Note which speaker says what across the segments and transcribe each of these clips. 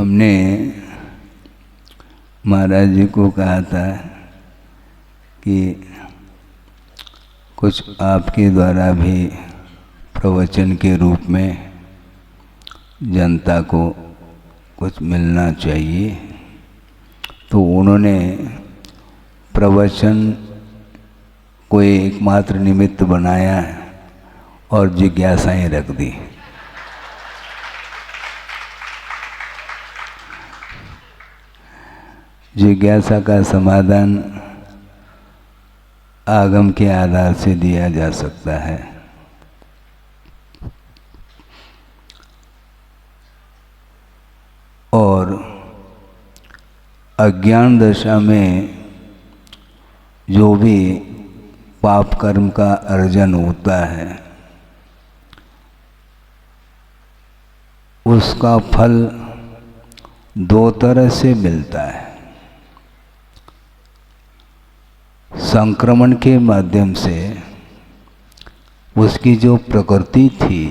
Speaker 1: हमने महाराज जी को कहा था कि कुछ आपके द्वारा भी प्रवचन के रूप में जनता को कुछ मिलना चाहिए। तो उन्होंने प्रवचन को एकमात्र निमित्त बनाया और जिज्ञासाएं रख दी। जिज्ञासा का समाधान आगम के आधार से दिया जा सकता है। और अज्ञान दशा में जो भी पाप कर्म का अर्जन होता है उसका फल दो तरह से मिलता है। संक्रमण के माध्यम से उसकी जो प्रकृति थी,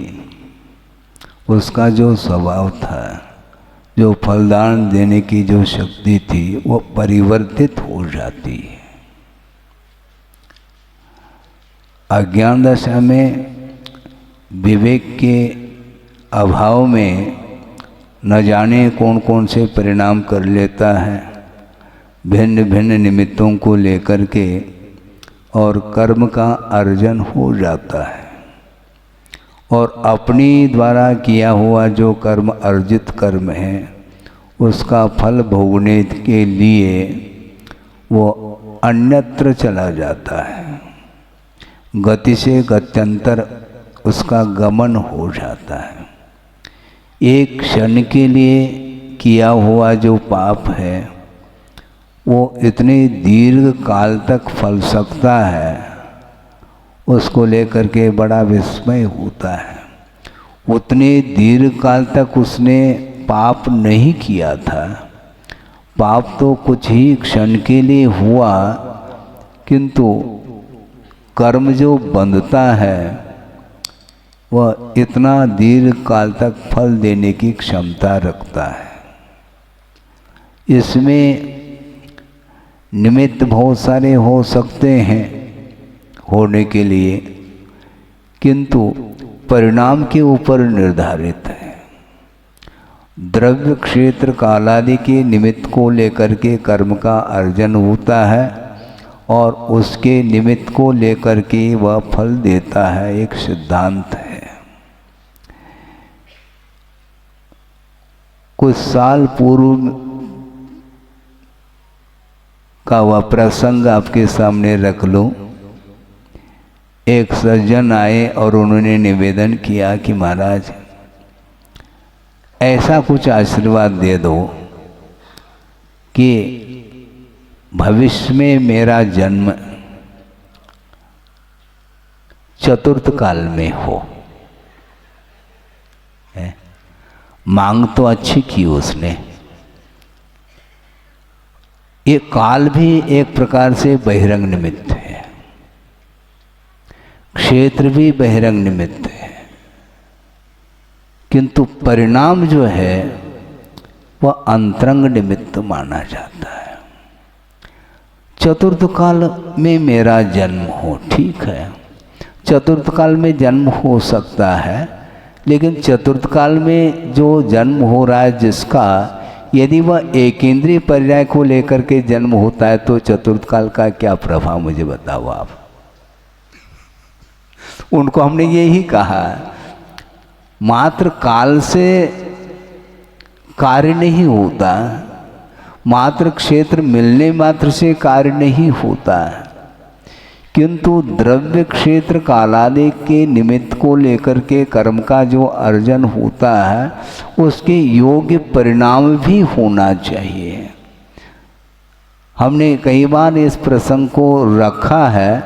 Speaker 1: उसका जो स्वभाव था, जो फलदान देने की जो शक्ति थी, वो परिवर्तित हो जाती है। अज्ञान दशा में विवेक के अभाव में न जाने कौन कौन से परिणाम कर लेता है, भिन्न भिन्न निमित्तों को लेकर के, और कर्म का अर्जन हो जाता है। और अपनी द्वारा किया हुआ जो कर्म अर्जित कर्म है उसका फल भोगने के लिए वो अन्यत्र चला जाता है। गति से गत्यंतर उसका गमन हो जाता है। एक क्षण के लिए किया हुआ जो पाप है वो इतने दीर्घ काल तक फल सकता है, उसको लेकर के बड़ा विस्मय होता है। उतने दीर्घ काल तक उसने पाप नहीं किया था। पाप तो कुछ ही क्षण के लिए हुआ, किंतु कर्म जो बंधता है वह इतना दीर्घ काल तक फल देने की क्षमता रखता है। इसमें निमित्त बहुत सारे हो सकते हैं होने के लिए, किंतु परिणाम के ऊपर निर्धारित है। द्रव्य क्षेत्र कालादि के निमित्त को लेकर के कर्म का अर्जन होता है और उसके निमित्त को लेकर के वह फल देता है, एक सिद्धांत है। कुछ साल पूर्व का वह प्रसंग आपके सामने रख लूं। एक सज्जन आए और उन्होंने निवेदन किया कि महाराज ऐसा कुछ आशीर्वाद दे दो कि भविष्य में मेरा जन्म चतुर्थ काल में हो। मांग तो अच्छी की उसने। ये काल भी एक प्रकार से बहिरंग निमित्त है, क्षेत्र भी बहिरंग निमित्त है, किंतु परिणाम जो है वह अंतरंग निमित्त माना जाता है। चतुर्थ काल में मेरा जन्म हो, ठीक है, चतुर्थ काल में जन्म हो सकता है, लेकिन चतुर्थ काल में जो जन्म हो रहा है जिसका, यदि वह एकेंद्रीय पर्याय को लेकर के जन्म होता है तो चतुर्थ काल का क्या प्रभाव, मुझे बताओ आप। उनको हमने यही कहा, मात्र काल से कार्य नहीं होता, मात्र क्षेत्र मिलने मात्र से कार्य नहीं होता, किंतु द्रव्य क्षेत्र कालादि के निमित्त को लेकर के कर्म का जो अर्जन होता है उसके योग्य परिणाम भी होना चाहिए। हमने कई बार इस प्रसंग को रखा है,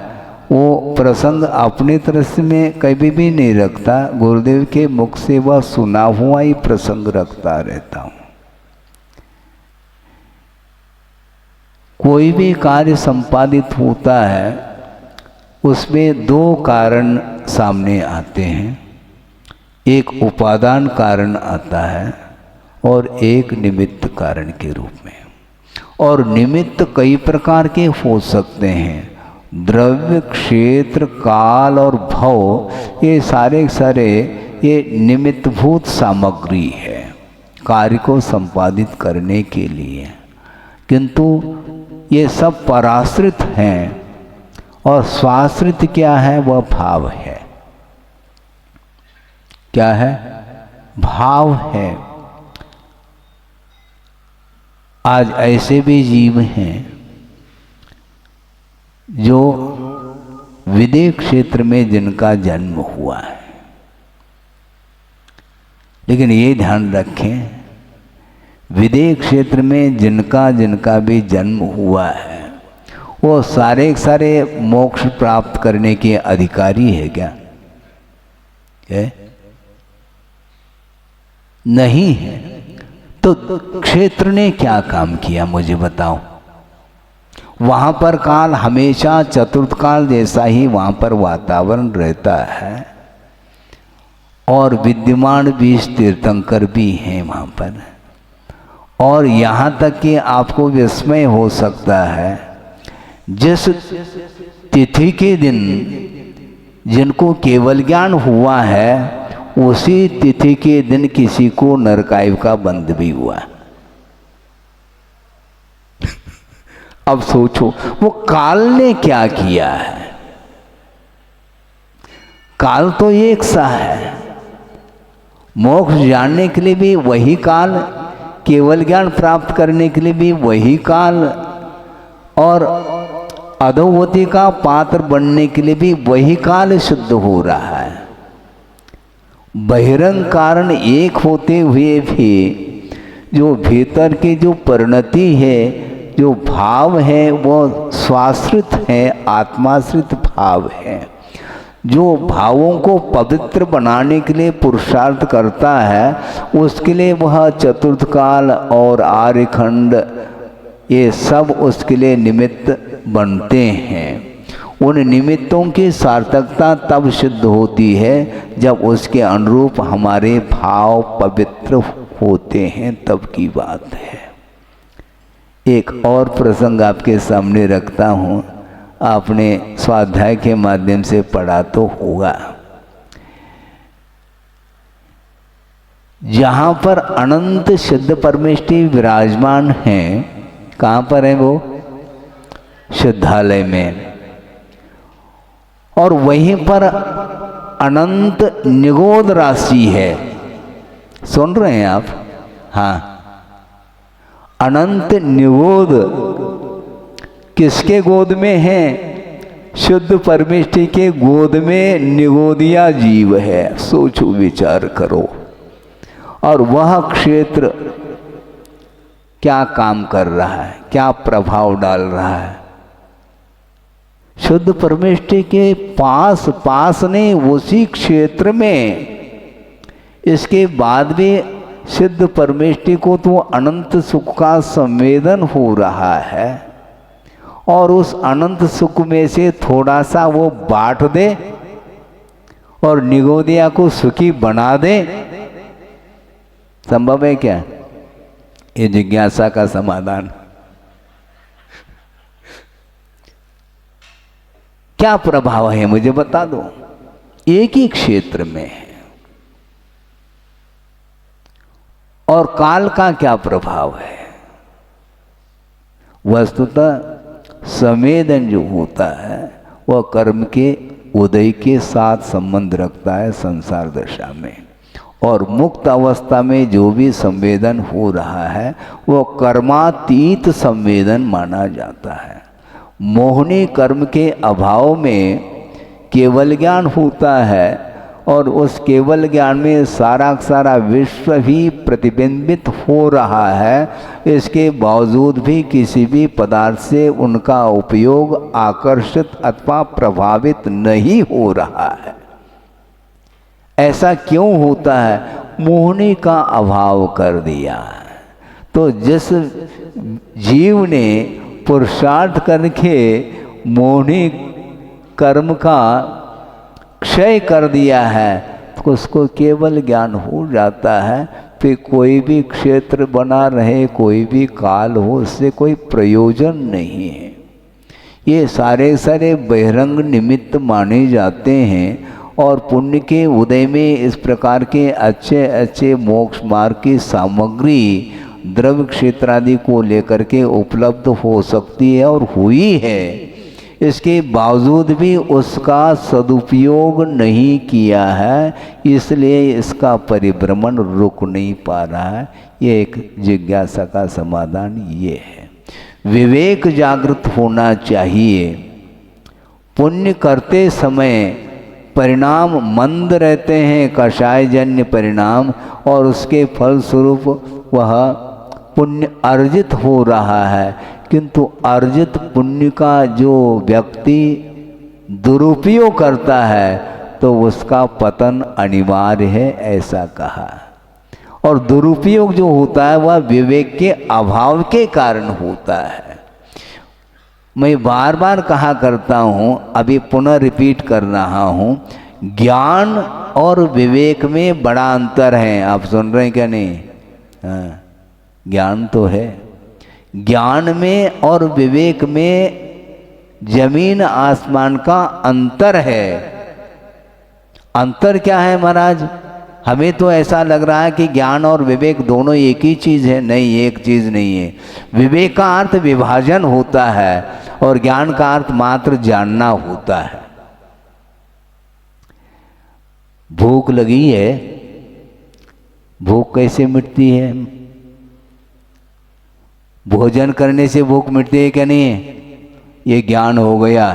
Speaker 1: वो प्रसंग अपने तरफ में कभी भी नहीं रखता, गुरुदेव के मुख से वह सुना हुआ ही प्रसंग रखता रहता हूँ। कोई भी कार्य संपादित होता है उसमें दो कारण सामने आते हैं। एक उपादान कारण आता है और एक निमित्त कारण के रूप में। और निमित्त कई प्रकार के हो सकते हैं। द्रव्य, क्षेत्र, काल और भव, ये सारे ये निमित्तभूत सामग्री है कार्य को संपादित करने के लिए, किंतु ये सब पराश्रित हैं और स्वाश्रित क्या है? वह भाव है। क्या है? भाव है। आज ऐसे भी जीव हैं जो विदेह क्षेत्र में जिनका जन्म हुआ है, लेकिन ये ध्यान रखें, विदेह क्षेत्र में जिनका भी जन्म हुआ है वो सारे मोक्ष प्राप्त करने के अधिकारी है क्या? है? नहीं है। तो क्षेत्र ने क्या काम किया मुझे बताओ? वहां पर काल हमेशा चतुर्थ काल जैसा ही वहां पर वातावरण रहता है और विद्यमान 20 तीर्थंकर भी हैं वहां पर। और यहाँ तक कि आपको विस्मय हो सकता है, जिस तिथि के दिन जिनको केवल ज्ञान हुआ है उसी तिथि के दिन किसी को नरकायव का बंध भी हुआ। अब सोचो वो काल ने क्या किया है? काल तो एक सा है। मोक्ष जानने के लिए भी वही काल, केवल ज्ञान प्राप्त करने के लिए भी वही काल, और अधोगति का पात्र बनने के लिए भी वही काल सिद्ध हो रहा है। बहिरंग कारण एक होते हुए भी जो भीतर की जो परिणति है, जो भाव है, वो स्वाश्रित है, आत्माश्रित भाव है। जो भावों को पवित्र बनाने के लिए पुरुषार्थ करता है उसके लिए वह चतुर्थ काल और आर्यखंड ये सब उसके लिए निमित्त बनते हैं। उन निमित्तों की सार्थकता तब सिद्ध होती है जब उसके अनुरूप हमारे भाव पवित्र होते हैं, तब की बात है। एक और प्रसंग आपके सामने रखता हूँ, आपने स्वाध्याय के माध्यम से पढ़ा तो होगा। जहाँ पर अनंत सिद्ध परमेष्टि विराजमान हैं, कहाँ पर है वो? सिद्धालय में। और वहीं पर अनंत निगोद राशि है। सुन रहे हैं आप? हाँ, अनंत निगोद किसके गोद में है? शुद्ध परमेष्टि के गोद में निगोदिया जीव है। सोचो, विचार करो। और वह क्षेत्र क्या काम कर रहा है, क्या प्रभाव डाल रहा है? शुद्ध परमेष्टि के पास ने उसी क्षेत्र में, इसके बाद भी सिद्ध परमेष्टि को तो अनंत सुख का संवेदन हो रहा है और उस अनंत सुख में से थोड़ा सा वो बांट दे और निगोदिया को सुखी बना दे। संभव है क्या? ये जिज्ञासा का समाधान। क्या प्रभाव है मुझे बता दो। एक ही क्षेत्र में है। और काल का क्या प्रभाव है? वस्तुतः संवेदन जो होता है वह कर्म के उदय के साथ संबंध रखता है संसार दशा में, और मुक्त अवस्था में जो भी संवेदन हो रहा है वो कर्मातीत संवेदन माना जाता है। मोहनी कर्म के अभाव में केवल ज्ञान होता है और उस केवल ज्ञान में सारा विश्व भी प्रतिबिंबित हो रहा है। इसके बावजूद भी किसी भी पदार्थ से उनका उपयोग आकर्षित अथवा प्रभावित नहीं हो रहा है। ऐसा क्यों होता है? मोहनी का अभाव कर दिया है। तो जिस जीव ने पुरुषार्थ करके मोहनी कर्म का क्षय कर दिया है तो उसको केवल ज्ञान हो जाता है, फिर कोई भी क्षेत्र बना रहे, कोई भी काल हो, उससे कोई प्रयोजन नहीं है। ये सारे सारे बहिरंग निमित्त माने जाते हैं। और पुण्य के उदय में इस प्रकार के अच्छे अच्छे मोक्ष मार्ग की सामग्री द्रव्य क्षेत्र आदि को लेकर के उपलब्ध हो सकती है और हुई है। इसके बावजूद भी उसका सदुपयोग नहीं किया है, इसलिए इसका परिभ्रमण रुक नहीं पा रहा है। ये एक जिज्ञासा का समाधान ये है। विवेक जागृत होना चाहिए। पुण्य करते समय परिणाम मंद रहते हैं, कषायजन्य परिणाम, और उसके फलस्वरूप वह पुण्य अर्जित हो रहा है। किंतु अर्जित पुण्य का जो व्यक्ति दुरुपयोग करता है तो उसका पतन अनिवार्य है, ऐसा कहा। और दुरुपयोग जो होता है वह विवेक के अभाव के कारण होता है। मैं बार बार कहा करता हूँ, अभी पुनः रिपीट कर रहा हूँ, ज्ञान और विवेक में बड़ा अंतर है। आप सुन रहे हैं क्या? नहीं? हाँ, ज्ञान तो है। ज्ञान में और विवेक में जमीन आसमान का अंतर है। अंतर क्या है महाराज? हमें तो ऐसा लग रहा है कि ज्ञान और विवेक दोनों एक ही चीज़ है। नहीं, एक चीज़ नहीं है। विवेक का अर्थ विभाजन होता है और ज्ञान का अर्थ मात्र जानना होता है। भूख लगी है, भूख कैसे मिटती है? भोजन करने से भूख मिटती है क्या? नहीं है? ये ज्ञान हो गया।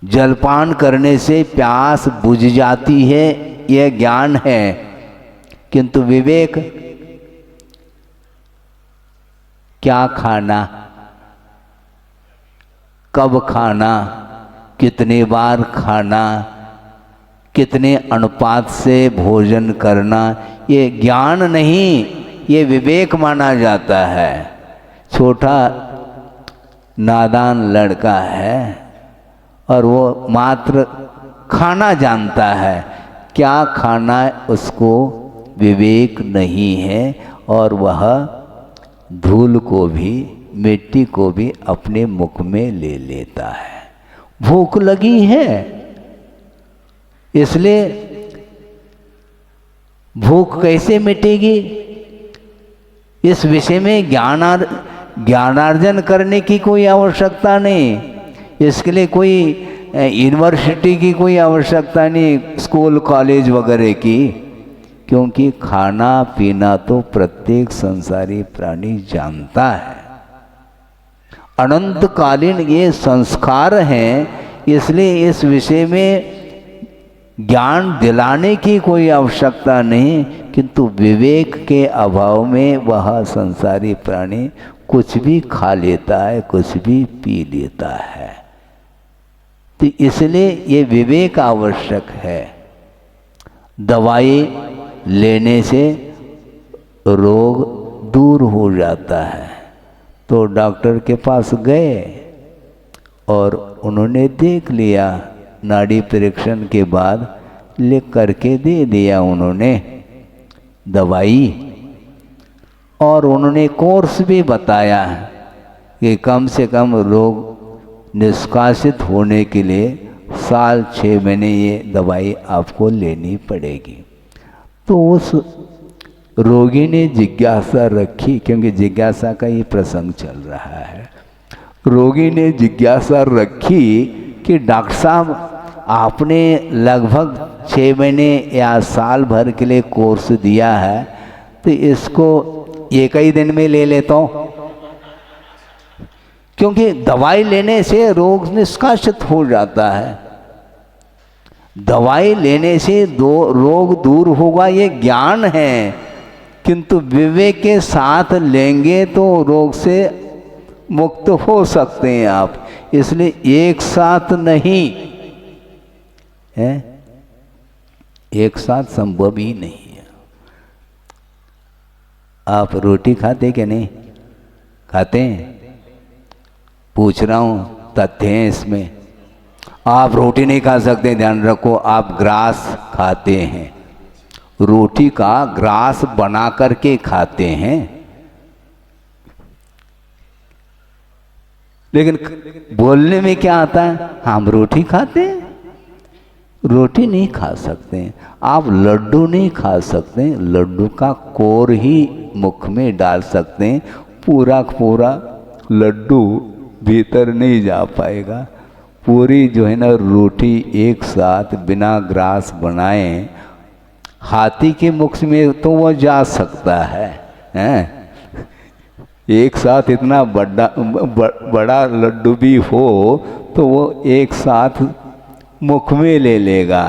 Speaker 1: जलपान करने से प्यास बुझ जाती है, यह ज्ञान है। किंतु विवेक, क्या खाना, कब खाना, कितने बार खाना, कितने अनुपात से भोजन करना, ये ज्ञान नहीं, ये विवेक माना जाता है। छोटा नादान लड़का है और वो मात्र खाना जानता है, क्या खाना उसको विवेक नहीं है, और वह धूल को भी, मिट्टी को भी अपने मुख में ले लेता है। भूख लगी है, इसलिए भूख कैसे मिटेगी? इस विषय में ज्ञानार्जन करने की कोई आवश्यकता नहीं। इसके लिए कोई यूनिवर्सिटी की कोई आवश्यकता नहीं, स्कूल कॉलेज वगैरह की, क्योंकि खाना पीना तो प्रत्येक संसारी प्राणी जानता है। अनंतकालीन ये संस्कार हैं, इसलिए इस विषय में ज्ञान दिलाने की कोई आवश्यकता नहीं। किंतु विवेक के अभाव में वह संसारी प्राणी कुछ भी खा लेता है, कुछ भी पी लेता है। तो इसलिए ये विवेक आवश्यक है। दवाई लेने से रोग दूर हो जाता है, तो डॉक्टर के पास गए और उन्होंने देख लिया, नाड़ी परीक्षण के बाद लिख करके दे दिया उन्होंने दवाई, और उन्होंने कोर्स भी बताया कि कम से कम रोग निष्कासित होने के लिए साल 6 महीने ये दवाई आपको लेनी पड़ेगी। तो उस रोगी ने जिज्ञासा रखी, क्योंकि जिज्ञासा का ये प्रसंग चल रहा है। रोगी ने जिज्ञासा रखी कि डॉक्टर साहब, आपने लगभग 6 महीने या साल भर के लिए कोर्स दिया है, तो इसको एक ही दिन में ले लेता हूँ, क्योंकि दवाई लेने से रोग निष्कासित हो जाता है। दवाई लेने से रोग दूर होगा, ये ज्ञान है। किंतु विवेक के साथ लेंगे तो रोग से मुक्त हो सकते हैं आप। इसलिए एक साथ नहीं है, एक साथ संभव ही नहीं है। आप रोटी खाते क्या? नहीं खाते हैं? पूछ रहा हूँ, तथ्य हैं इसमें। आप रोटी नहीं खा सकते, ध्यान रखो। आप ग्रास खाते हैं, रोटी का ग्रास बना करके खाते हैं, लेकिन बोलने में क्या आता है, हम रोटी खाते हैं। रोटी नहीं खा सकते, आप लड्डू नहीं खा सकते, लड्डू का कोर ही मुख में डाल सकते हैं, पूरा पूरा लड्डू भीतर नहीं जा पाएगा। पूरी जो है ना रोटी एक साथ बिना ग्रास बनाए हाथी के मुख में तो वो जा सकता है, हैं? एक साथ इतना बड़ा लड्डू भी हो तो वो एक साथ मुख में ले लेगा,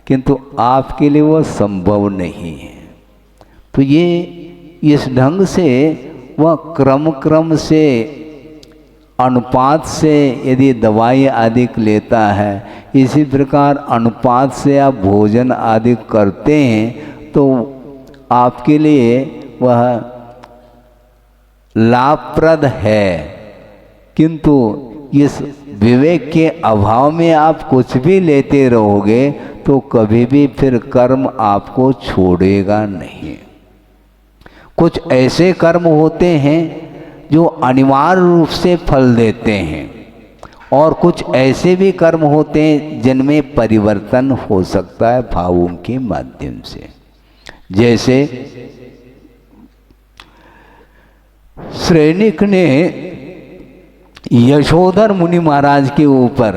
Speaker 1: किंतु आपके लिए वो संभव नहीं है। तो ये इस ढंग से वह क्रम से अनुपात से यदि दवाई आदि लेता है, इसी प्रकार अनुपात से आप भोजन आदि करते हैं तो आपके लिए वह लाभप्रद है। किंतु इस विवेक के अभाव में आप कुछ भी लेते रहोगे तो कभी भी फिर कर्म आपको छोड़ेगा नहीं। कुछ ऐसे कर्म होते हैं जो अनिवार्य रूप से फल देते हैं, और कुछ ऐसे भी कर्म होते हैं जिनमें परिवर्तन हो सकता है भावों के माध्यम से। जैसे श्रेणिक ने यशोधर मुनि महाराज के ऊपर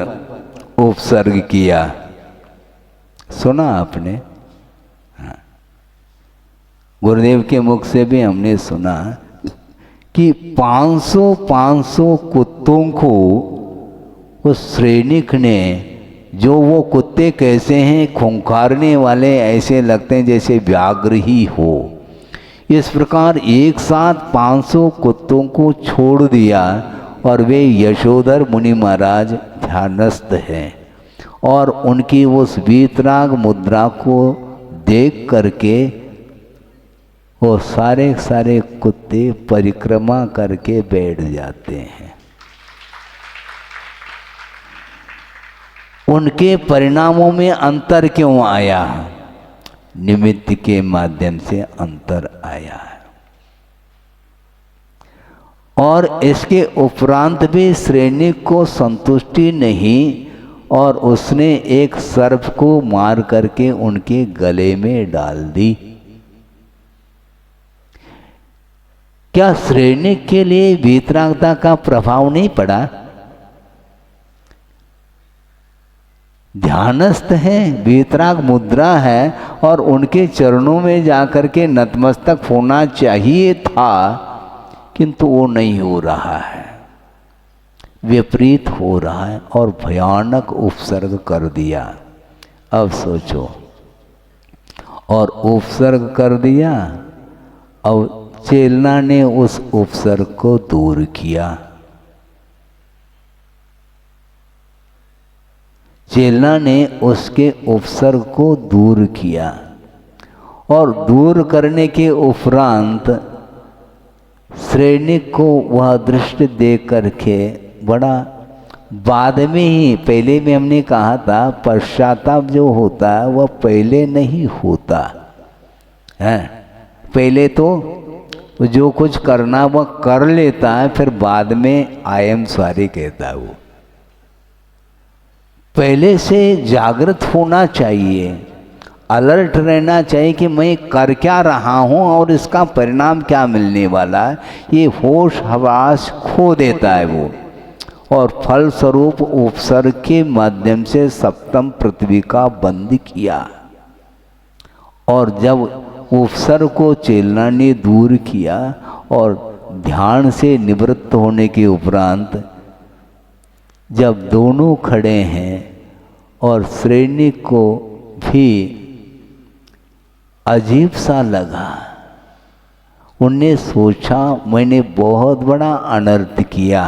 Speaker 1: उपसर्ग किया, सुना आपने? हाँ। गुरुदेव के मुख से भी हमने सुना कि 500 कुत्तों को उस श्रेणिक ने, जो वो कुत्ते कैसे हैं, खूंखारने वाले, ऐसे लगते हैं जैसे व्याघ्र ही हो, इस प्रकार एक साथ 500 कुत्तों को छोड़ दिया और वे यशोधर मुनि महाराज ध्यानस्थ हैं, और उनकी उस वीतराग मुद्रा को देख करके वो सारे कुत्ते परिक्रमा करके बैठ जाते हैं। उनके परिणामों में अंतर क्यों आया? निमित्त के माध्यम से अंतर आया है। और इसके उपरांत भी श्रेणिक को संतुष्टि नहीं, और उसने एक सर्प को मार करके उनके गले में डाल दी। क्या श्रेणिक के लिए वीतरागता का प्रभाव नहीं पड़ा? ध्यानस्थ हैं, वीतराग मुद्रा है, और उनके चरणों में जाकर के नतमस्तक होना चाहिए था, किंतु वो नहीं हो रहा है, विपरीत हो रहा है और भयानक उपसर्ग कर दिया। अब सोचो, और उपसर्ग कर दिया, अब चेलना ने उस उपसर्ग को दूर किया। चेलना ने उसके उपसर्ग को दूर किया, और दूर करने के उपरांत श्रेणिक को वह दृष्टि देख करके बड़ा बाद में ही, पहले भी हमने कहा था पश्चाताप जो होता है वह पहले नहीं होता है। पहले तो जो कुछ करना वह कर लेता है, फिर बाद में आई एम सॉरी कहता है। वो पहले से जागृत होना चाहिए, अलर्ट रहना चाहिए कि मैं कर क्या रहा हूँ और इसका परिणाम क्या मिलने वाला है। ये होश हवास खो देता है वो, और फलस्वरूप उपसर्ग के माध्यम से सप्तम पृथ्वी का बंद किया। और जब उपसर्ग को चेलना ने दूर किया और ध्यान से निवृत्त होने के उपरांत जब दोनों खड़े हैं और श्रेणिक को भी अजीब सा लगा, उनने सोचा मैंने बहुत बड़ा अनर्थ किया,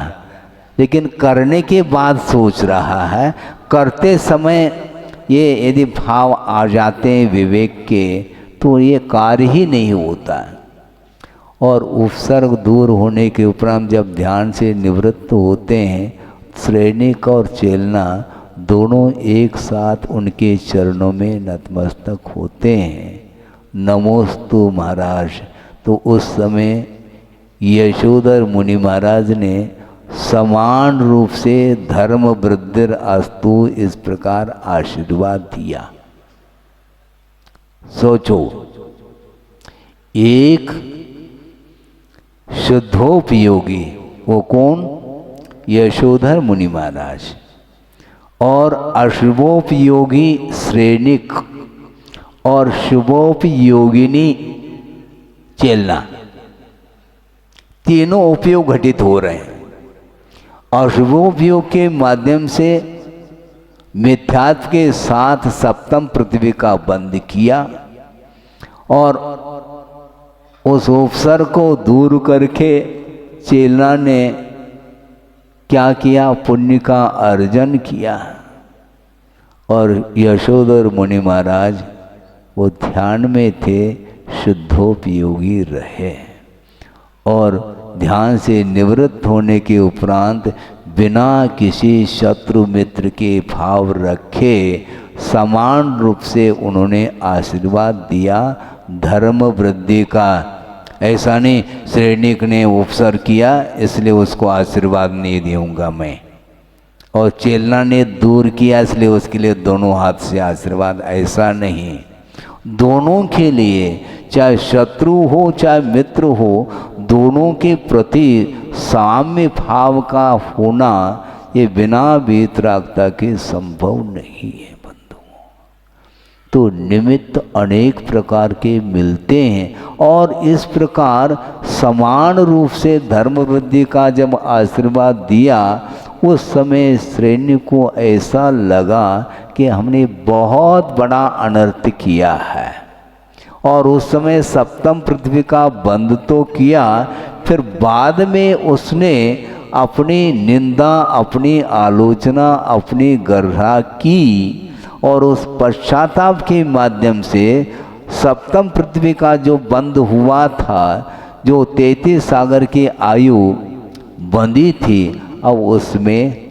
Speaker 1: लेकिन करने के बाद सोच रहा है, करते समय ये यदि भाव आ जाते हैं विवेक के तो ये कार्य ही नहीं होता। और उपसर्ग दूर होने के उपरांत जब ध्यान से निवृत्त होते हैं, श्रेणिक और चेलना दोनों एक साथ उनके चरणों में नतमस्तक होते हैं, नमोस्तु महाराज। तो उस समय यशोधर मुनि महाराज ने समान रूप से धर्म वृद्धिर अस्तु इस प्रकार आशीर्वाद दिया। सोचो, एक शुद्धोपयोगी, वो कौन? यशोधर मुनि महाराज, और अशुभोपयोगी श्रेणिक और शुभोपयोगिनी चेलना, तीनों उपयोग घटित हो रहे हैं। अशुभोपयोग के माध्यम से मिथ्यात्व के साथ सप्तम पृथ्वी का बंद किया और उस उपसर्ग को दूर करके चेलना ने क्या किया? पुण्य का अर्जन किया। और यशोधर मुनि महाराज वो ध्यान में थे, शुद्धोपयोगी रहे और ध्यान से निवृत्त होने के उपरांत बिना किसी शत्रु मित्र के भाव रखे समान रूप से उन्होंने आशीर्वाद दिया धर्म वृद्धि का। ऐसा नहीं श्रेणिक ने उपसर किया इसलिए उसको आशीर्वाद नहीं दूंगा मैं, और चेलना ने दूर किया इसलिए उसके लिए दोनों हाथ से आशीर्वाद, ऐसा नहीं। दोनों के लिए, चाहे शत्रु हो चाहे मित्र हो, दोनों के प्रति साम्य भाव का होना ये बिना वीतरागता के संभव नहीं है बंधुओं। तो निमित्त अनेक प्रकार के मिलते हैं और इस प्रकार समान रूप से धर्म वृद्धि का जब आशीर्वाद दिया उस समय श्रेणी को ऐसा लगा कि हमने बहुत बड़ा अनर्थ किया है, और उस समय सप्तम पृथ्वी का बंद तो किया, फिर बाद में उसने अपनी निंदा, अपनी आलोचना, अपनी गर्हा की, और उस पश्चाताप के माध्यम से सप्तम पृथ्वी का जो बंद हुआ था, जो 33 सागर की आयु बंधी थी, अब उसमें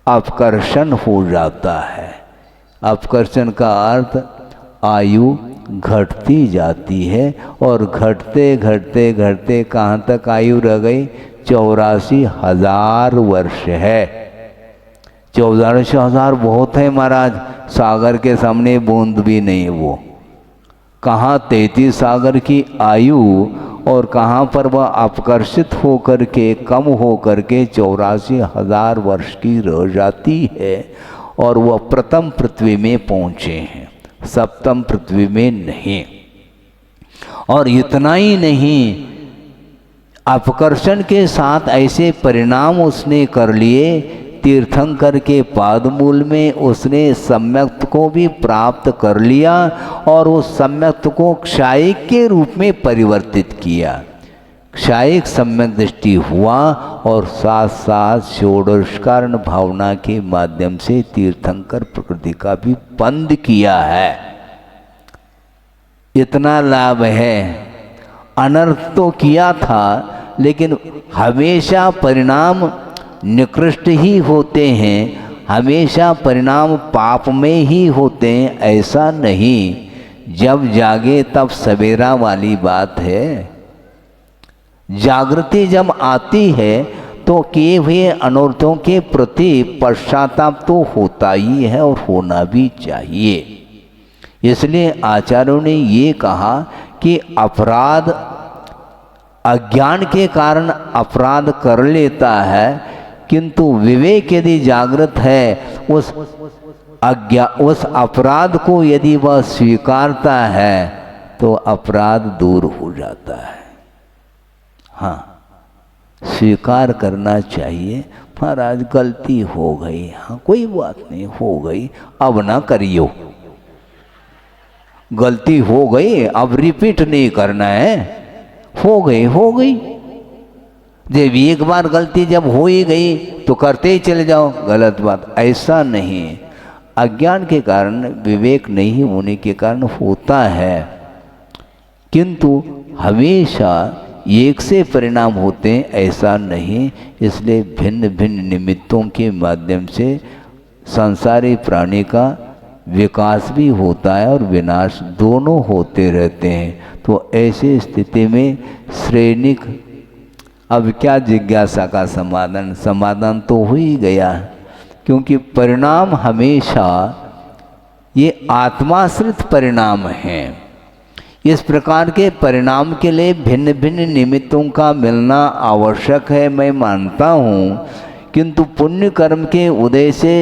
Speaker 1: अपकर्षण हो जाता है। अपकर्षण का अर्थ आयु घटती जाती है, और घटते घटते घटते कहाँ तक आयु रह गई? 84,000 वर्ष है। 84,000 बहुत है महाराज, सागर के सामने बूंद भी नहीं। वो कहाँ 33 सागर की आयु और कहाँ पर वह अपकर्षित होकर के कम होकर के 84,000 वर्ष की रह जाती है, और वह प्रथम पृथ्वी में पहुँचे हैं, सप्तम पृथ्वी में नहीं। और इतना ही नहीं, अपकर्षण के साथ ऐसे परिणाम उसने कर लिए, तीर्थंकर के पादमूल में उसने सम्यक्त को भी प्राप्त कर लिया और उस सम्यक्त को क्षायिक के रूप में परिवर्तित किया। क्षायिक सम्यक दृष्टि हुआ और साथ साथ षोडशकारण भावना के माध्यम से तीर्थंकर प्रकृति का भी बंद किया है। इतना लाभ है। अनर्थ तो किया था लेकिन हमेशा परिणाम निकृष्ट ही होते हैं, हमेशा परिणाम पाप में ही होते हैं, ऐसा नहीं। जब जागे तब सवेरा वाली बात है। जागृति जब आती है तो किए हुए अनर्थों के प्रति पश्चाताप तो होता ही है और होना भी चाहिए। इसलिए आचार्यों ने ये कहा कि अपराध अज्ञान के कारण अपराध कर लेता है, किंतु विवेक यदि जागृत है उस अपराध को यदि वह स्वीकारता है तो अपराध दूर हो जाता है। हाँ, स्वीकार करना चाहिए, महाराज गलती हो गई, हाँ कोई बात नहीं, हो गई, अब ना करियो। गलती हो गई, अब रिपीट नहीं करना है, हो गई हो गई। जब एक बार गलती जब हो ही गई तो करते ही चले जाओ, गलत बात, ऐसा नहीं। अज्ञान के कारण, विवेक नहीं होने के कारण होता है, किंतु हमेशा एक से परिणाम होते हैं ऐसा नहीं। इसलिए भिन्न भिन्न निमित्तों के माध्यम से संसारी प्राणी का विकास भी होता है और विनाश दोनों होते रहते हैं। तो ऐसी स्थिति में श्रेणिक अब क्या जिज्ञासा का समाधान, समाधान तो हो ही गया, क्योंकि परिणाम हमेशा ये आत्माश्रित परिणाम हैं। इस प्रकार के परिणाम के लिए भिन्न भिन्न निमित्तों का मिलना आवश्यक है, मैं मानता हूँ, किंतु पुण्य कर्म के उदय से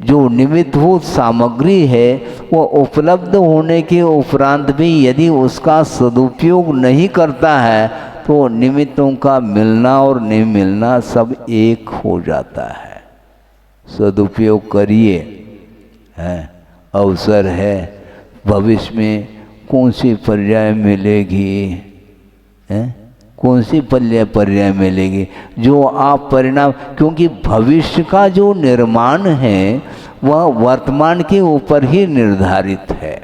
Speaker 1: जो निमित्तभूत सामग्री है वो उपलब्ध होने के उपरांत भी यदि उसका सदुपयोग नहीं करता है तो निमित्तों का मिलना और नहीं मिलना सब एक हो जाता है। सदुपयोग करिए, है अवसर है, भविष्य में कौन सी पर्याय मिलेगी, है कौन सी पर्याय मिलेगी, जो आप परिणाम, क्योंकि भविष्य का जो निर्माण है वह वर्तमान के ऊपर ही निर्धारित है।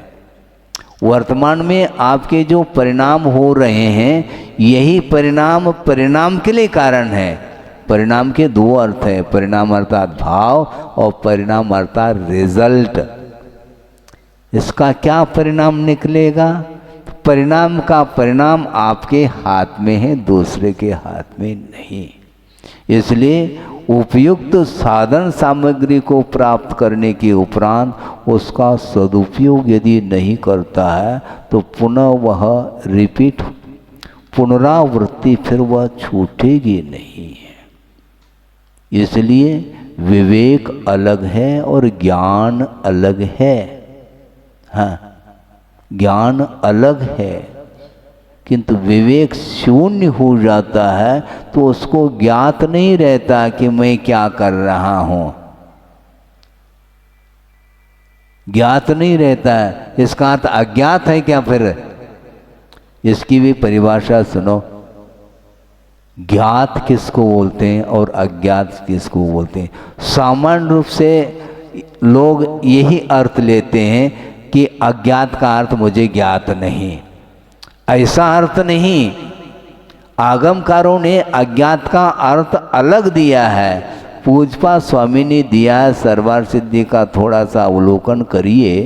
Speaker 1: वर्तमान में आपके जो परिणाम हो रहे हैं यही परिणाम के लिए कारण है। परिणाम के दो अर्थ है, परिणाम अर्थात भाव और परिणाम अर्थात रिजल्ट। इसका क्या परिणाम निकलेगा? परिणाम का परिणाम आपके हाथ में है, दूसरे के हाथ में नहीं। इसलिए उपयुक्त साधन सामग्री को प्राप्त करने के उपरांत उसका सदुपयोग यदि नहीं करता है तो पुनः वह रिपीट, पुनरावृत्ति फिर वह छूटेगी नहीं है। इसलिए विवेक अलग है और ज्ञान अलग है। हाँ, ज्ञान अलग है, किंतु विवेक शून्य हो जाता है तो उसको ज्ञात नहीं रहता कि मैं क्या कर रहा हूं, ज्ञात नहीं रहता है। इसका अर्थ अज्ञात है क्या? फिर इसकी भी परिभाषा सुनो। ज्ञात किसको बोलते हैं और अज्ञात किसको बोलते हैं? सामान्य रूप से लोग यही अर्थ लेते हैं कि अज्ञात का अर्थ मुझे ज्ञात नहीं, ऐसा अर्थ नहीं। आगमकारों ने अज्ञात का अर्थ अलग दिया है। पूजपा स्वामी ने दिया है, सर्वार सिद्धि का थोड़ा सा अवलोकन करिए।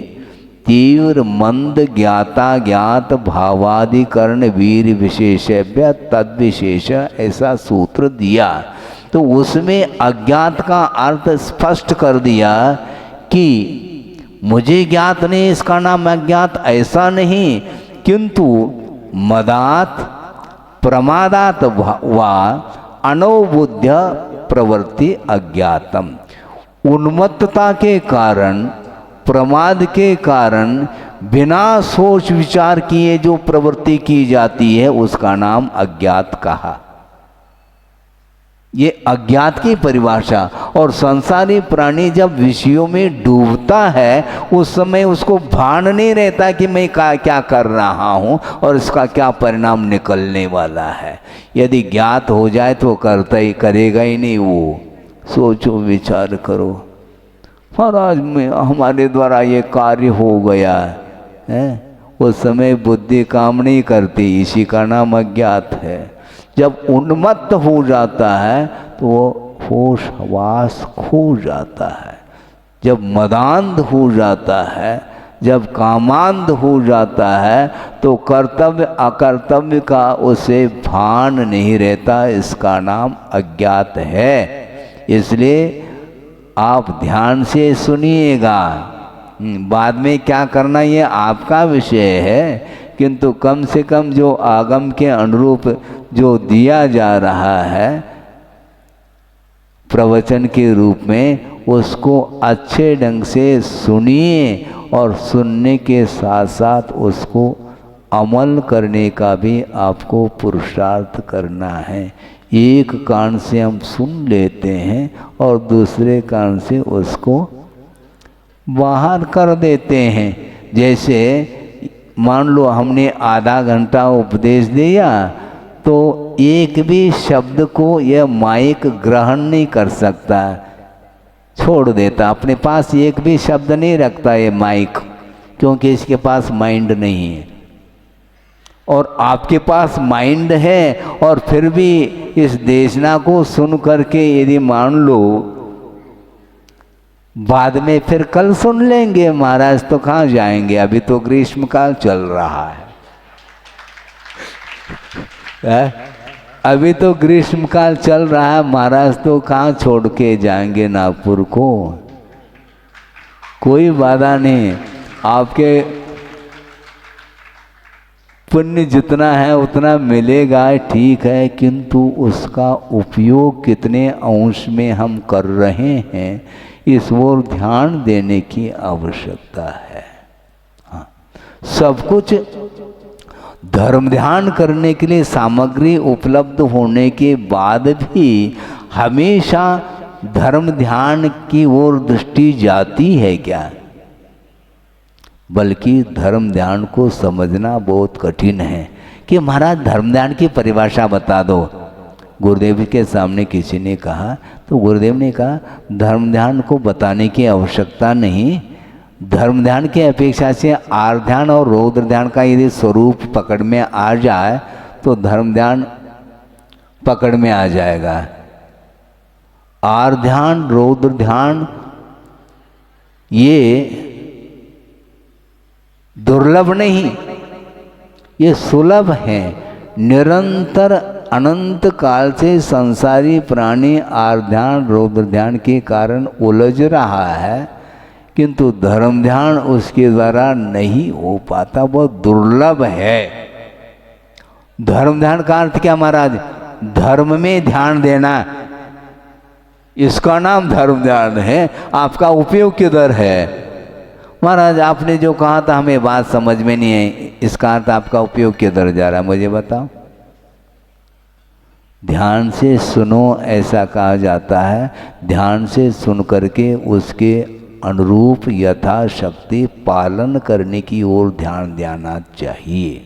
Speaker 1: तीव्र मंद ज्ञाता ज्ञात भावाधिकरण वीर विशेषव्य तद विशेष, ऐसा सूत्र दिया। तो उसमें अज्ञात का अर्थ स्पष्ट कर दिया कि मुझे ज्ञात नहीं, इसका नाम अज्ञात, ऐसा नहीं, किंतु मदात प्रमादात वा अनवबुद्ध प्रवृत्ति अज्ञातम, उन्मत्तता के कारण, प्रमाद के कारण बिना सोच विचार किए जो प्रवृत्ति की जाती है उसका नाम अज्ञात कहा। ये अज्ञात की परिभाषा। और संसारी प्राणी जब विषयों में डूबता है उस समय उसको भान नहीं रहता कि मैं क्या कर रहा हूँ और इसका क्या परिणाम निकलने वाला है। यदि ज्ञात हो जाए तो करता ही, करेगा ही नहीं वो। सोचो, विचार करो, महाराज में हमारे द्वारा ये कार्य हो गया है, उस समय बुद्धि काम नहीं करती, इसी का नाम अज्ञात है। जब उन्मत्त हो जाता है तो वो होश हवास खो जाता है। जब मदांध हो जाता है, जब कामांध हो जाता है तो कर्तव्य अकर्तव्य का उसे भान नहीं रहता, इसका नाम अज्ञात है। इसलिए आप ध्यान से सुनिएगा, बाद में क्या करना ये आपका विषय है, किंतु कम से कम जो आगम के अनुरूप जो दिया जा रहा है प्रवचन के रूप में, उसको अच्छे ढंग से सुनिए और सुनने के साथ साथ उसको अमल करने का भी आपको पुरुषार्थ करना है। एक कान से हम सुन लेते हैं और दूसरे कान से उसको बाहर कर देते हैं। जैसे मान लो हमने आधा घंटा उपदेश दिया तो एक भी शब्द को यह माइक ग्रहण नहीं कर सकता, छोड़ देता, अपने पास एक भी शब्द नहीं रखता ये माइक, क्योंकि इसके पास माइंड नहीं है। और आपके पास माइंड है और फिर भी इस देशना को सुन करके यदि मान लो बाद में फिर कल सुन लेंगे। महाराज तो कहाँ जाएंगे, अभी तो ग्रीष्म काल चल रहा है। अभी तो ग्रीष्म काल चल रहा है, महाराज तो कहाँ छोड़ के जाएंगे नागपुर को। कोई बाधा नहीं, आपके पुण्य जितना है उतना मिलेगा, ठीक है, किंतु उसका उपयोग कितने अंश में हम कर रहे हैं इस ओर ध्यान देने की आवश्यकता है। हाँ, सब कुछ धर्म ध्यान करने के लिए सामग्री उपलब्ध होने के बाद भी हमेशा धर्म ध्यान की ओर दृष्टि जाती है क्या? बल्कि धर्म ध्यान को समझना बहुत कठिन है कि महाराज धर्म ध्यान की परिभाषा बता दो। गुरुदेव के सामने किसी ने कहा तो गुरुदेव ने कहा धर्म ध्यान को बताने की आवश्यकता नहीं, धर्म ध्यान की अपेक्षा से आर्य ध्यान और रौद्र ध्यान का यदि स्वरूप पकड़ में आ जाए तो धर्म ध्यान पकड़ में आ जाएगा। आर्य ध्यान, रौद्र ध्यान ये दुर्लभ नहीं, ये सुलभ है। निरंतर अनंत काल से संसारी प्राणी आर्य ध्यान, रौद्र ध्यान के कारण उलझ रहा है, किंतु धर्म ध्यान उसके द्वारा नहीं हो पाता, बहुत दुर्लभ है। धर्म ध्यान का अर्थ क्या महाराज? धर्म में ध्यान देना, इसका नाम धर्म ध्यान है। आपका उपयोग किधर है? महाराज आपने जो कहा था हमें बात समझ में नहीं आई, इसका अर्थ आपका उपयोग किधर जा रहा है मुझे बताओ। ध्यान से सुनो ऐसा कहा जाता है, ध्यान से सुन करके उसके अनुरूप यथाशक्ति पालन करने की ओर ध्यान देना चाहिए।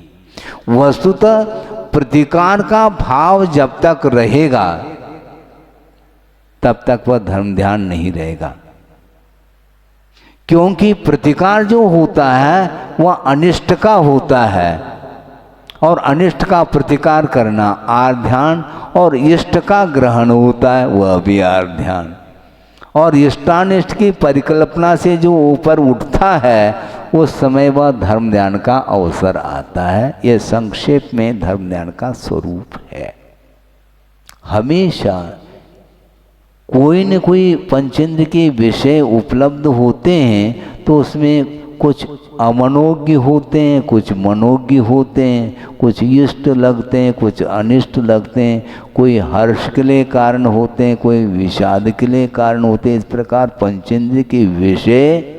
Speaker 1: वस्तुतः प्रतिकार का भाव जब तक रहेगा तब तक वह धर्म ध्यान नहीं रहेगा, क्योंकि प्रतिकार जो होता है वह अनिष्ट का होता है और अनिष्ट का प्रतिकार करना आर्य ध्यान, और इष्ट का ग्रहण होता है वह भी आर्य ध्यान। और इष्टानिष्ट की परिकल्पना से जो ऊपर उठता है उस समय वह धर्म ध्यान का अवसर आता है। यह संक्षेप में धर्म ध्यान का स्वरूप है। हमेशा कोई न कोई पंचेंद्र के विषय उपलब्ध होते हैं तो उसमें कुछ अमनोज्ञ होते हैं, कुछ मनोज्ञ होते हैं, कुछ इष्ट लगते हैं, कुछ अनिष्ट लगते हैं, कोई हर्ष के लिए कारण होते हैं, कोई विषाद के लिए कारण होते हैं। इस प्रकार पंचेंद्र के विषय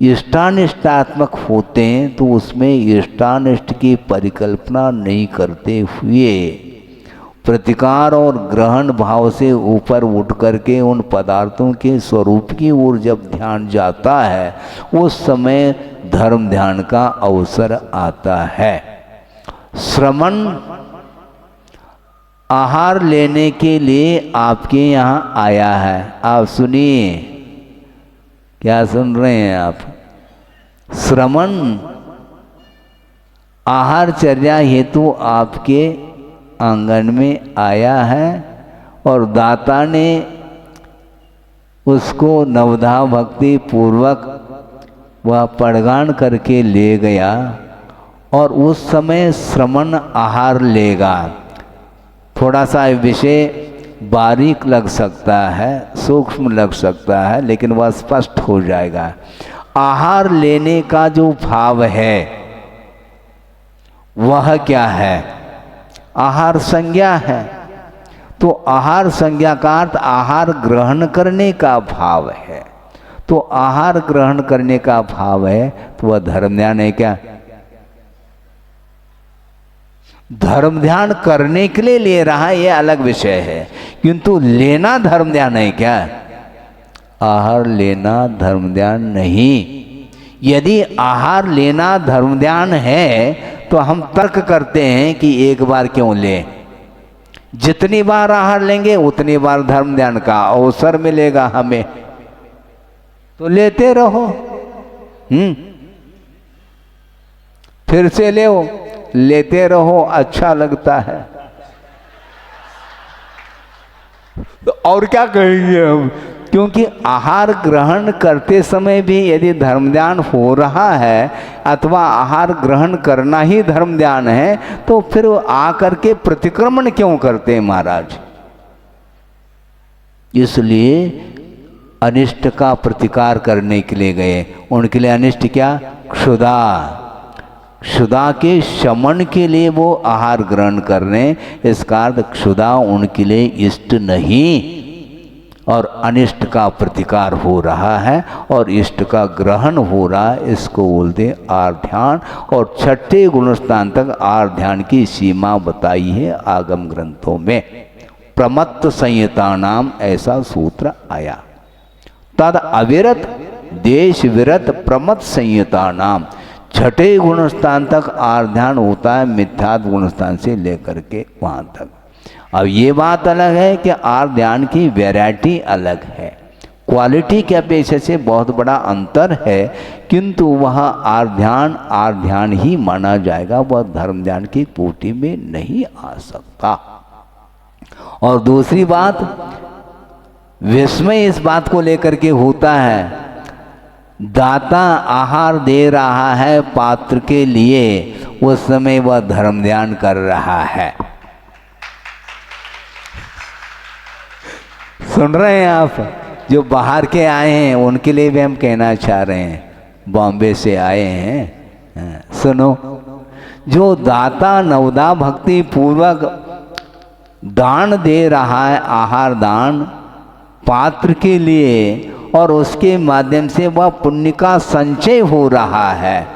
Speaker 1: इष्टानिष्टात्मक होते हैं तो उसमें इष्टानिष्ट की परिकल्पना नहीं करते हुए प्रतिकार और ग्रहण भाव से ऊपर उठ करके उन पदार्थों के स्वरूप की ओर जब ध्यान जाता है उस समय धर्म ध्यान का अवसर आता है। श्रमण आहार लेने के लिए आपके यहाँ आया है। आप सुनिए, क्या सुन रहे हैं आप? श्रमण आहारचर्या हेतु आपके आंगन में आया है और दाता ने उसको नवधा भक्ति पूर्वक वह पड़गान करके ले गया और उस समय श्रमण आहार लेगा। थोड़ा सा विषय बारीक लग सकता है, सूक्ष्म लग सकता है, लेकिन वह स्पष्ट हो जाएगा। आहार लेने का जो भाव है वह क्या है? आहार संज्ञा है। तो आहार संज्ञा का अर्थ आहार ग्रहण करने का भाव है। तो आहार ग्रहण करने का भाव है तो वह धर्म ध्यान है क्या? धर्म ध्यान करने के लिए ले रहा है यह अलग विषय है, किंतु लेना धर्म ध्यान है क्या? आहार लेना धर्म ध्यान नहीं। यदि आहार लेना धर्म ध्यान है तो हम तर्क करते हैं कि एक बार क्यों लें, जितनी बार आहार लेंगे उतनी बार धर्म ध्यान का अवसर मिलेगा हमें, तो लेते रहो। फिर से ले लेते रहो, अच्छा लगता है। तो और क्या कहेंगे हम, क्योंकि आहार ग्रहण करते समय भी यदि धर्म ध्यान हो रहा है अथवा आहार ग्रहण करना ही धर्म ध्यान है, तो फिर आकर के प्रतिक्रमण क्यों करते हैं महाराज? इसलिए अनिष्ट का प्रतिकार करने के लिए गए। उनके लिए अनिष्ट क्या? क्षुधा। क्षुधा के शमन के लिए वो आहार ग्रहण कर रहे हैं। इसका अर्थ क्षुधा उनके लिए इष्ट नहीं और अनिष्ट का प्रतिकार हो रहा है और इष्ट का ग्रहण हो रहा है। इसको बोलते आहार ध्यान। और छठे गुणस्थान तक आहार ध्यान की सीमा बताई है आगम ग्रंथों में। प्रमत्त संहिता नाम ऐसा सूत्र आया। तद अविरत देश विरत प्रमत्त संहिता नाम। छठे गुणस्थान तक आहार ध्यान होता है मिथ्यात गुणस्थान से लेकर के वहाँ तक। अब ये बात अलग है कि आहार ध्यान की वैरायटी अलग है, क्वालिटी के अपेक्षा से बहुत बड़ा अंतर है, किंतु वह आहार ध्यान ही माना जाएगा, वह धर्म ध्यान की कोटि में नहीं आ सकता। और दूसरी बात, विस्मय इस बात को लेकर के होता है, दाता आहार दे रहा है पात्र के लिए, उस समय वह धर्म ध्यान कर रहा है। सुन रहे हैं आप? जो बाहर के आए हैं उनके लिए भी हम कहना चाह रहे हैं, बॉम्बे से आए हैं, सुनो। जो दाता नवदा भक्ति पूर्वक दान दे रहा है, आहार दान पात्र के लिए, और उसके माध्यम से वह पुण्य का संचय हो रहा है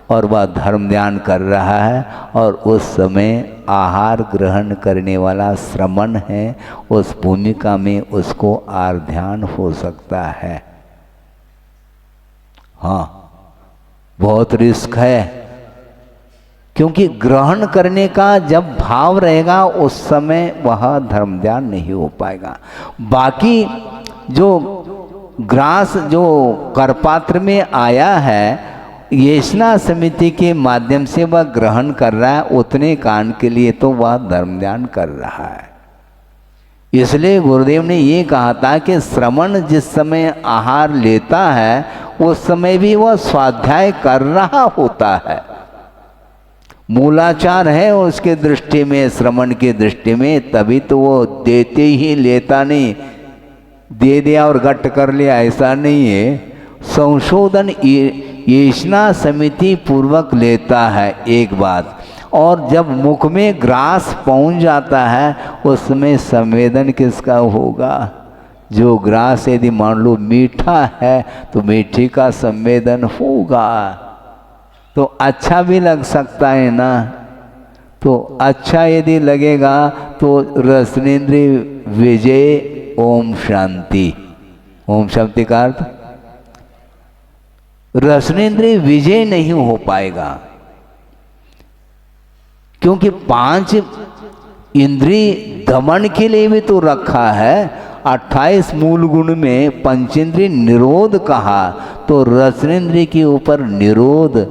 Speaker 1: और वह धर्म ध्यान कर रहा है, और उस समय आहार ग्रहण करने वाला श्रमण है, उस भूमिका में उसको आहार ध्यान हो सकता है। हाँ, बहुत रिस्क है, क्योंकि ग्रहण करने का जब भाव रहेगा उस समय वह धर्म ध्यान नहीं हो पाएगा। बाकी जो ग्रास जो करपात्र में आया है, येषणा समिति के माध्यम से वह ग्रहण कर रहा है, उतने कान के लिए तो वह धर्म ध्यान कर रहा है। इसलिए गुरुदेव ने ये कहा था कि श्रमण जिस समय आहार लेता है उस समय भी वह स्वाध्याय कर रहा होता है। मूलाचार है उसके दृष्टि में, श्रमण की दृष्टि में, तभी तो वो देते ही लेता नहीं, दे दिया और गट कर लिया, ऐसा नहीं है। संशोधन येषणा समिति पूर्वक लेता है एक बात, और जब मुख में ग्रास पहुंच जाता है उसमें संवेदन किसका होगा? जो ग्रास यदि मान लो मीठा है तो मीठी का संवेदन होगा, तो अच्छा भी लग सकता है ना। तो अच्छा यदि लगेगा तो रसनेन्द्रिय विजय ओम शांति। ओम शांति का अर्थ रसनेन्द्रिय विजय नहीं हो पाएगा, क्योंकि 5 इंद्रिय दमन के लिए भी तो रखा है। 28 मूल गुण में पंचेंद्रिय निरोध कहा, तो रसनेन्द्रिय के ऊपर निरोध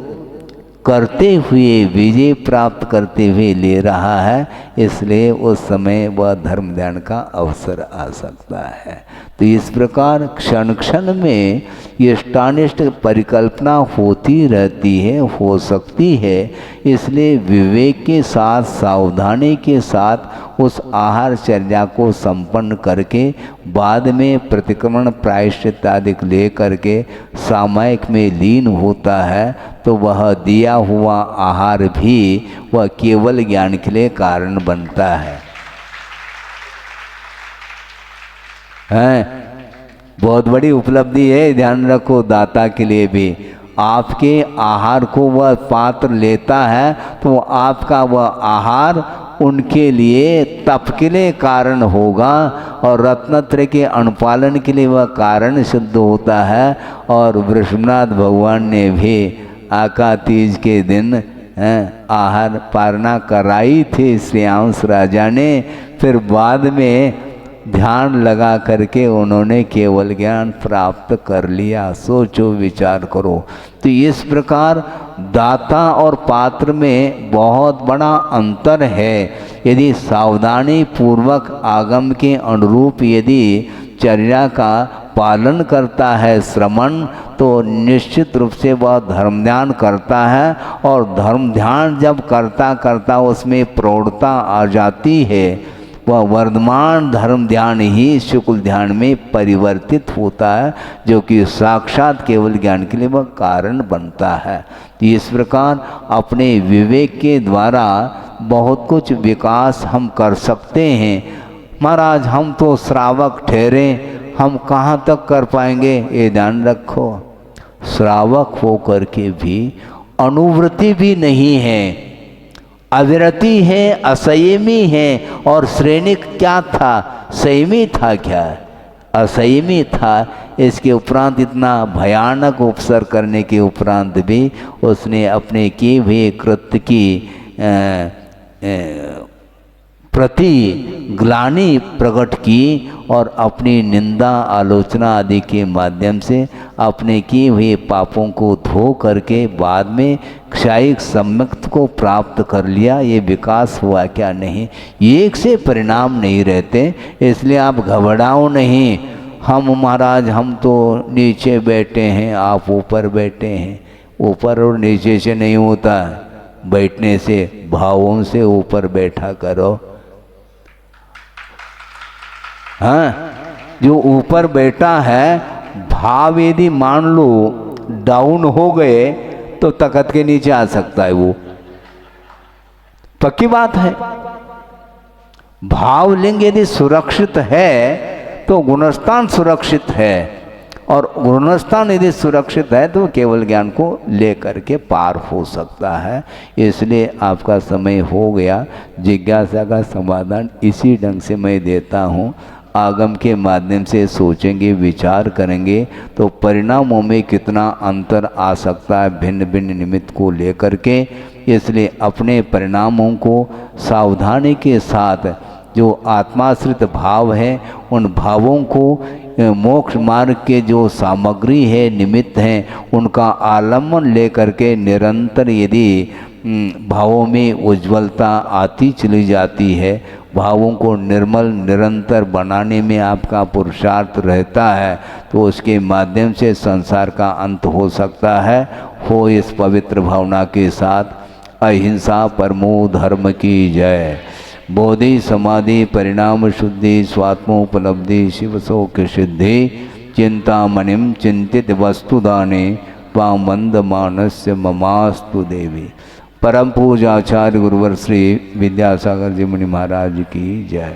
Speaker 1: करते हुए विजय प्राप्त करते हुए ले रहा है, इसलिए उस समय वह धर्म ध्यान का अवसर आ सकता है। तो इस प्रकार क्षण क्षण में इष्टानिष्ट परिकल्पना होती रहती है, हो सकती है। इसलिए विवेक के साथ, सावधानी के साथ उस आहारचर्या को संपन्न करके बाद में प्रतिक्रमण प्रायश्चित आदि ले करके सामायिक में लीन होता है, तो वह दिया हुआ आहार भी वह केवल ज्ञान के लिए कारण बनता है। बहुत बड़ी उपलब्धि है, ध्यान रखो। दाता के लिए भी आपके आहार को वह पात्र लेता है तो आपका वह आहार उनके लिए तप के लिए कारण होगा, और रत्नत्रय के अनुपालन के लिए वह कारण सिद्ध होता है। और वृषभनाथ भगवान ने भी आका तीज के दिन आहार पारणा कराई थी श्रेयांश राजा ने, फिर बाद में ध्यान लगा करके उन्होंने केवल ज्ञान प्राप्त कर लिया। सोचो, विचार करो। तो इस प्रकार दाता और पात्र में बहुत बड़ा अंतर है। यदि सावधानी पूर्वक आगम के अनुरूप यदि चर्या का पालन करता है श्रमण, तो निश्चित रूप से वह धर्म ध्यान करता है। और धर्म ध्यान जब करता करता उसमें प्रौढ़ता आ जाती है, वह वर्धमान धर्म ध्यान ही शुक्ल ध्यान में परिवर्तित होता है, जो कि साक्षात केवल ज्ञान के लिए वह कारण बनता है। तो इस प्रकार अपने विवेक के द्वारा बहुत कुछ विकास हम कर सकते हैं। महाराज हम तो श्रावक ठहरे, हम कहाँ तक कर पाएंगे, ये ध्यान रखो। श्रावक होकर के भी अनुवृत्ति भी नहीं है, अविरति है, असंयमी है। और श्रेणी क्या था, संयमी था क्या, असंयमी था। इसके उपरांत इतना भयानक उपसर करने के उपरांत भी उसने अपने किए हुए कृत्य की प्रति ग्लानि प्रकट की और अपनी निंदा आलोचना आदि के माध्यम से अपने किए हुए पापों को धो करके बाद में क्षायिक सम्यक्त को प्राप्त कर लिया। ये विकास हुआ क्या नहीं, एक से परिणाम नहीं रहते, इसलिए आप घबराओ नहीं। हम महाराज हम तो नीचे बैठे हैं, आप ऊपर बैठे हैं। ऊपर और नीचे से नहीं होता, बैठने से भावों से ऊपर बैठा करो। हाँ, जो ऊपर बैठा है, भाव यदि मान लो डाउन हो गए तो तख्त के नीचे आ सकता है, वो पक्की बात है। भाव लिंग यदि सुरक्षित है तो गुणस्थान सुरक्षित है, और गुणस्थान यदि सुरक्षित है तो केवल ज्ञान को लेकर के पार हो सकता है। इसलिए आपका समय हो गया। जिज्ञासा का समाधान इसी ढंग से मैं देता हूँ। आगम के माध्यम से सोचेंगे, विचार करेंगे तो परिणामों में कितना अंतर आ सकता है भिन्न भिन्न निमित्त को लेकर के। इसलिए अपने परिणामों को सावधानी के साथ, जो आत्माश्रित भाव है, उन भावों को मोक्ष मार्ग के जो सामग्री है, निमित्त हैं, उनका आलम्बन लेकर के निरंतर यदि भावों में उज्ज्वलता आती चली जाती है, भावों को निर्मल निरंतर बनाने में आपका पुरुषार्थ रहता है, तो उसके माध्यम से संसार का अंत हो सकता है। हो इस पवित्र भावना के साथ अहिंसा परमो धर्म की जय। बोधि समाधि परिणाम शुद्धि स्वात्मोपलब्धि शिव शोक सिद्धि चिंतामणिम चिंतित वस्तुदाने त्वां मंद मानस्य ममास्तु देवी। परम पूज्य आचार्य गुरुवर श्री विद्यासागर जी मुनि महाराज की जय।